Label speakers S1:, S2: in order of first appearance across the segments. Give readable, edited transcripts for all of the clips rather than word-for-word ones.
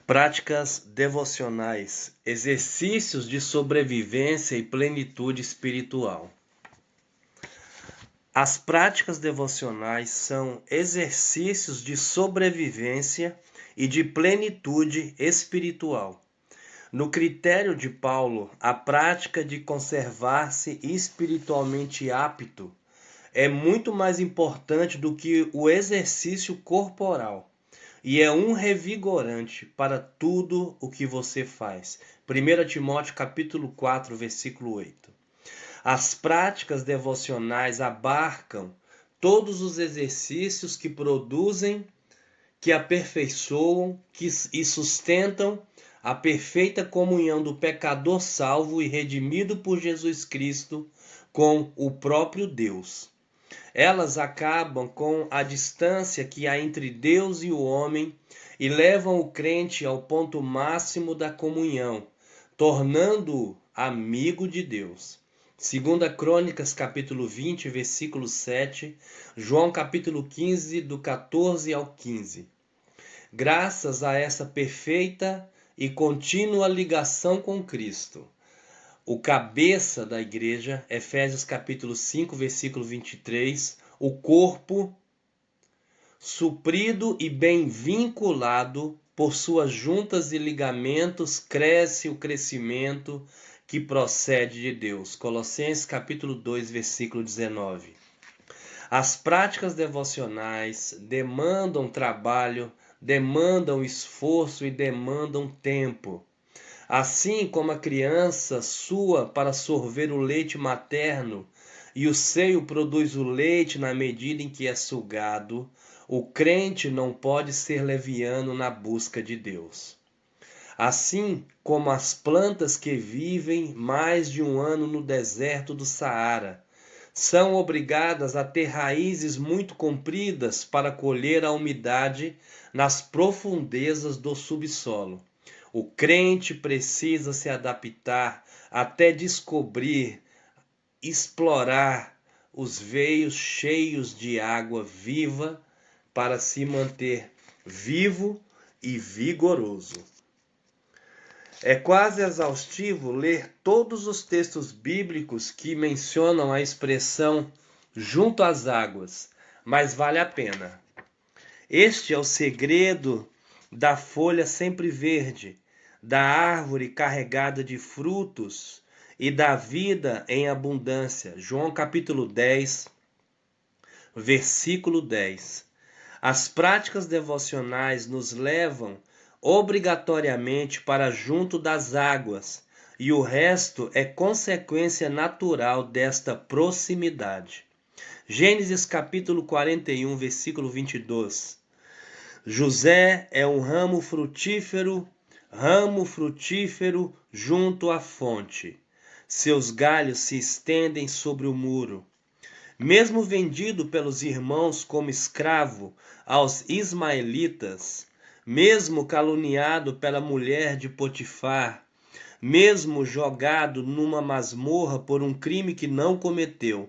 S1: Práticas devocionais, exercícios de sobrevivência e plenitude espiritual. As práticas devocionais são exercícios de sobrevivência e de plenitude espiritual. No critério de Paulo, a prática de conservar-se espiritualmente apto é muito mais importante do que o exercício corporal. E é um revigorante para tudo o que você faz. 1 Timóteo capítulo 4, versículo 8. As práticas devocionais abarcam todos os exercícios que produzem, que aperfeiçoam e sustentam a perfeita comunhão do pecador salvo e redimido por Jesus Cristo com o próprio Deus. Elas acabam com a distância que há entre Deus e o homem e levam o crente ao ponto máximo da comunhão, tornando-o amigo de Deus. 2 Crônicas, capítulo 20, versículo 7, João, capítulo 15, do 14 ao 15. Graças a essa perfeita e contínua ligação com Cristo, o cabeça da igreja, Efésios capítulo 5, versículo 23, o corpo, suprido e bem vinculado por suas juntas e ligamentos, cresce o crescimento que procede de Deus. Colossenses capítulo 2, versículo 19. As práticas devocionais demandam trabalho, demandam esforço e demandam tempo. Assim como a criança sua para sorver o leite materno e o seio produz o leite na medida em que é sugado, o crente não pode ser leviano na busca de Deus. Assim como as plantas que vivem mais de um ano no deserto do Saara são obrigadas a ter raízes muito compridas para colher a umidade nas profundezas do subsolo. O crente precisa se adaptar até descobrir, explorar os veios cheios de água viva para se manter vivo e vigoroso. É quase exaustivo ler todos os textos bíblicos que mencionam a expressão junto às águas, mas vale a pena. Este é o segredo da folha sempre verde, da árvore carregada de frutos e da vida em abundância. João capítulo 10, versículo 10. As práticas devocionais nos levam obrigatoriamente para junto das águas, e o resto é consequência natural desta proximidade. Gênesis capítulo 41, versículo 22. José é um ramo frutífero junto à fonte. Seus galhos se estendem sobre o muro. Mesmo vendido pelos irmãos como escravo aos ismaelitas, mesmo caluniado pela mulher de Potifar, mesmo jogado numa masmorra por um crime que não cometeu,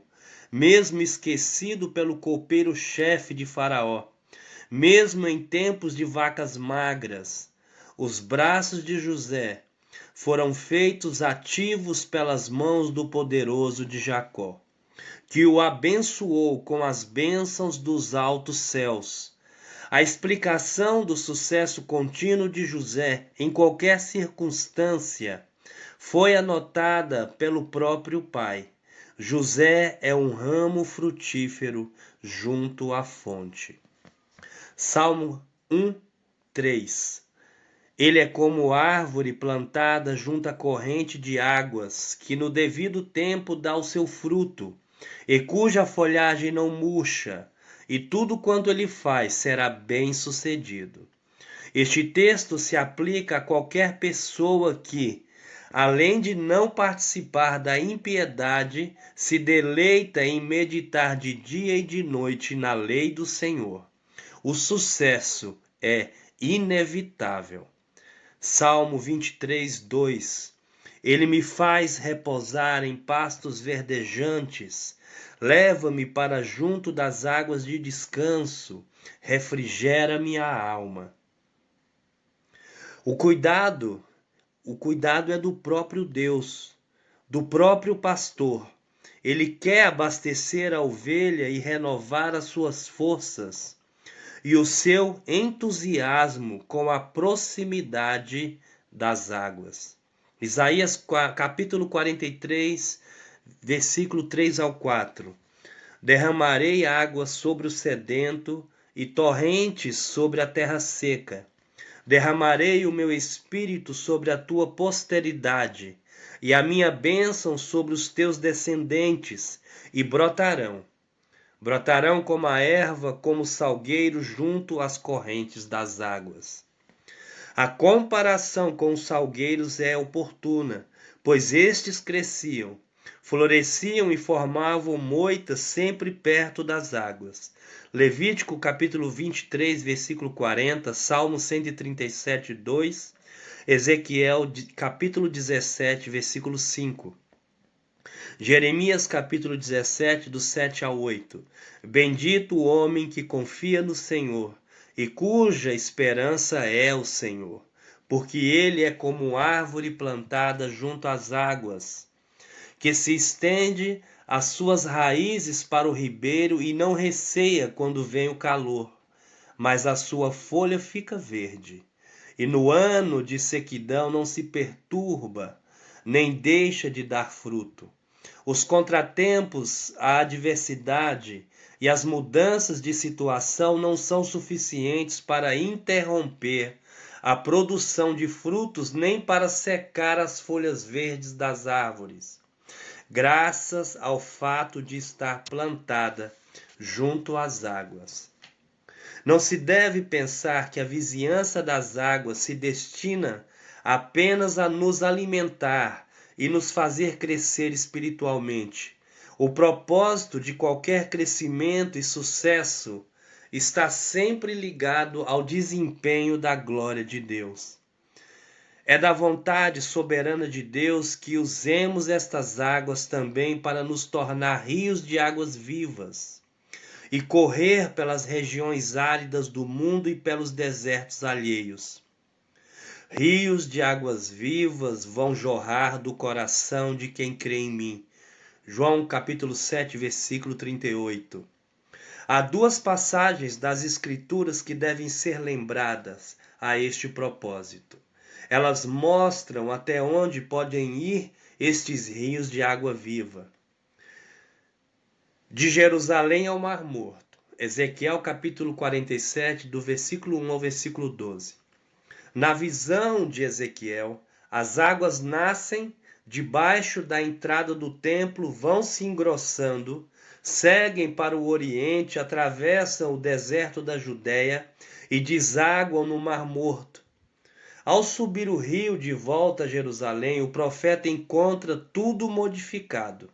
S1: mesmo esquecido pelo copeiro-chefe de Faraó, mesmo em tempos de vacas magras, os braços de José foram feitos ativos pelas mãos do poderoso de Jacó, que o abençoou com as bênçãos dos altos céus. A explicação do sucesso contínuo de José em qualquer circunstância foi anotada pelo próprio pai. José é um ramo frutífero junto à fonte. Salmo 1, 3. Ele é como árvore plantada junto à corrente de águas, que no devido tempo dá o seu fruto, e cuja folhagem não murcha, e tudo quanto ele faz será bem-sucedido. Este texto se aplica a qualquer pessoa que, além de não participar da impiedade, se deleita em meditar de dia e de noite na lei do Senhor. O sucesso é inevitável. Salmo 23, 2. Ele me faz repousar em pastos verdejantes, leva-me para junto das águas de descanso, refrigera minha alma. O cuidado, o cuidado é do próprio Deus, do próprio pastor. Ele quer abastecer a ovelha e renovar as suas forças e o seu entusiasmo com a proximidade das águas. Isaías capítulo 43, versículo 3 ao 4. Derramarei água sobre o sedento e torrentes sobre a terra seca. Derramarei o meu espírito sobre a tua posteridade e a minha bênção sobre os teus descendentes, e brotarão. Brotarão como a erva, como o salgueiro junto às correntes das águas. A comparação com os salgueiros é oportuna, pois estes cresciam, floresciam e formavam moitas sempre perto das águas. Levítico capítulo 23, versículo 40, Salmo 137, 2, Ezequiel capítulo 17, versículo 5. Jeremias capítulo 17, do 7 ao 8. Bendito o homem que confia no Senhor e cuja esperança é o Senhor, porque ele é como árvore plantada junto às águas, que se estende as suas raízes para o ribeiro e não receia quando vem o calor, mas a sua folha fica verde. E no ano de sequidão não se perturba, nem deixa de dar fruto. Os contratempos, a adversidade e as mudanças de situação não são suficientes para interromper a produção de frutos nem para secar as folhas verdes das árvores, graças ao fato de estar plantada junto às águas. Não se deve pensar que a vizinhança das águas se destina apenas a nos alimentar e nos fazer crescer espiritualmente. O propósito de qualquer crescimento e sucesso está sempre ligado ao desempenho da glória de Deus. É da vontade soberana de Deus que usemos estas águas também para nos tornar rios de águas vivas e correr pelas regiões áridas do mundo e pelos desertos alheios. Rios de águas vivas vão jorrar do coração de quem crê em mim. João capítulo 7, versículo 38. Há duas passagens das Escrituras que devem ser lembradas a este propósito. Elas mostram até onde podem ir estes rios de água viva. De Jerusalém ao Mar Morto. Ezequiel capítulo 47, do versículo 1 ao versículo 12. Na visão de Ezequiel, as águas nascem debaixo da entrada do templo, vão se engrossando, seguem para o oriente, atravessam o deserto da Judéia e desaguam no Mar Morto. Ao subir o rio de volta a Jerusalém, o profeta encontra tudo modificado.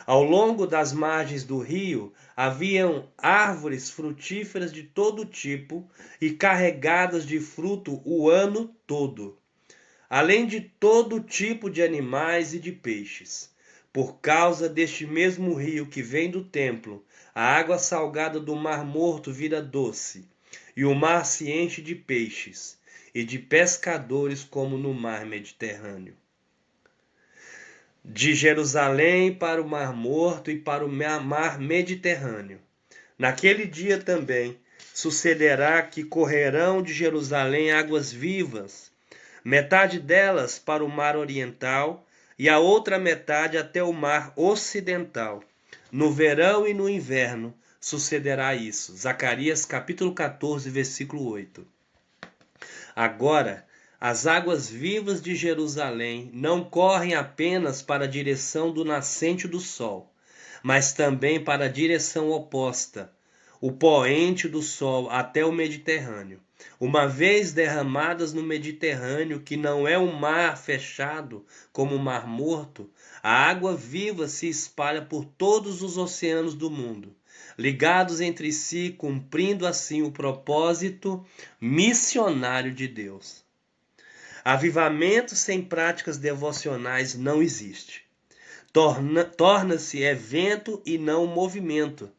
S1: Ao longo das margens do rio haviam árvores frutíferas de todo tipo e carregadas de fruto o ano todo, além de todo tipo de animais e de peixes. Por causa deste mesmo rio que vem do templo, a água salgada do Mar Morto vira doce, e o mar se enche de peixes e de pescadores como no mar Mediterrâneo. De Jerusalém para o Mar Morto e para o mar Mediterrâneo. Naquele dia também sucederá que correrão de Jerusalém águas vivas, metade delas para o mar oriental e a outra metade até o mar ocidental. No verão e no inverno sucederá isso. Zacarias capítulo 14, versículo 8. Agora, as águas vivas de Jerusalém não correm apenas para a direção do nascente do sol, mas também para a direção oposta, o poente do sol até o Mediterrâneo. Uma vez derramadas no Mediterrâneo, que não é um mar fechado como o Mar Morto, a água viva se espalha por todos os oceanos do mundo, ligados entre si, cumprindo assim o propósito missionário de Deus. Avivamento sem práticas devocionais não existe. Torna-se evento e não movimento.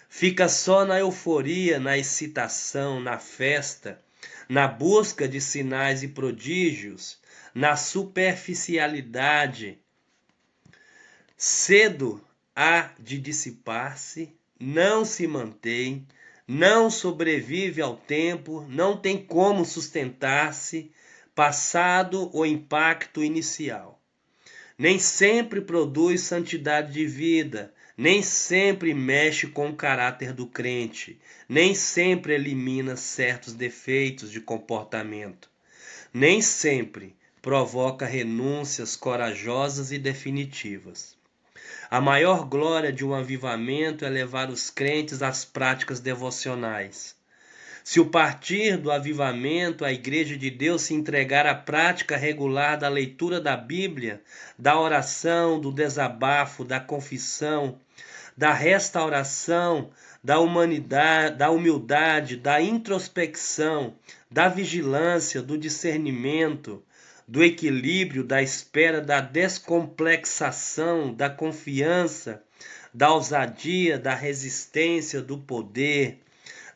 S1: Fica só na euforia, na excitação, na festa, na busca de sinais e prodígios, na superficialidade, cedo há de dissipar-se, não se mantém, não sobrevive ao tempo, não tem como sustentar-se, passado o impacto inicial. Nem sempre produz santidade de vida, nem sempre mexe com o caráter do crente, nem sempre elimina certos defeitos de comportamento, nem sempre provoca renúncias corajosas e definitivas. A maior glória de um avivamento é levar os crentes às práticas devocionais. Se o partir do avivamento, a Igreja de Deus se entregar à prática regular da leitura da Bíblia, da oração, do desabafo, da confissão, da restauração, da humildade, da introspecção, da vigilância, do discernimento, do equilíbrio, da espera, da descomplexação, da confiança, da ousadia, da resistência, do poder,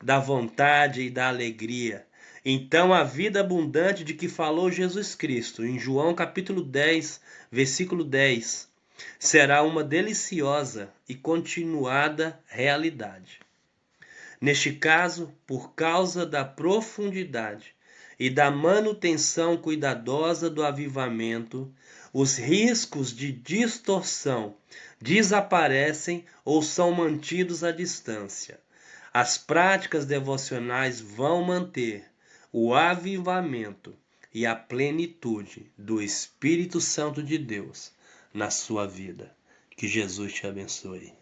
S1: da vontade e da alegria. Então a vida abundante de que falou Jesus Cristo, em João capítulo 10, versículo 10, será uma deliciosa e continuada realidade. Neste caso, por causa da profundidade e da manutenção cuidadosa do avivamento, os riscos de distorção desaparecem ou são mantidos à distância. As práticas devocionais vão manter o avivamento e a plenitude do Espírito Santo de Deus na sua vida. Que Jesus te abençoe.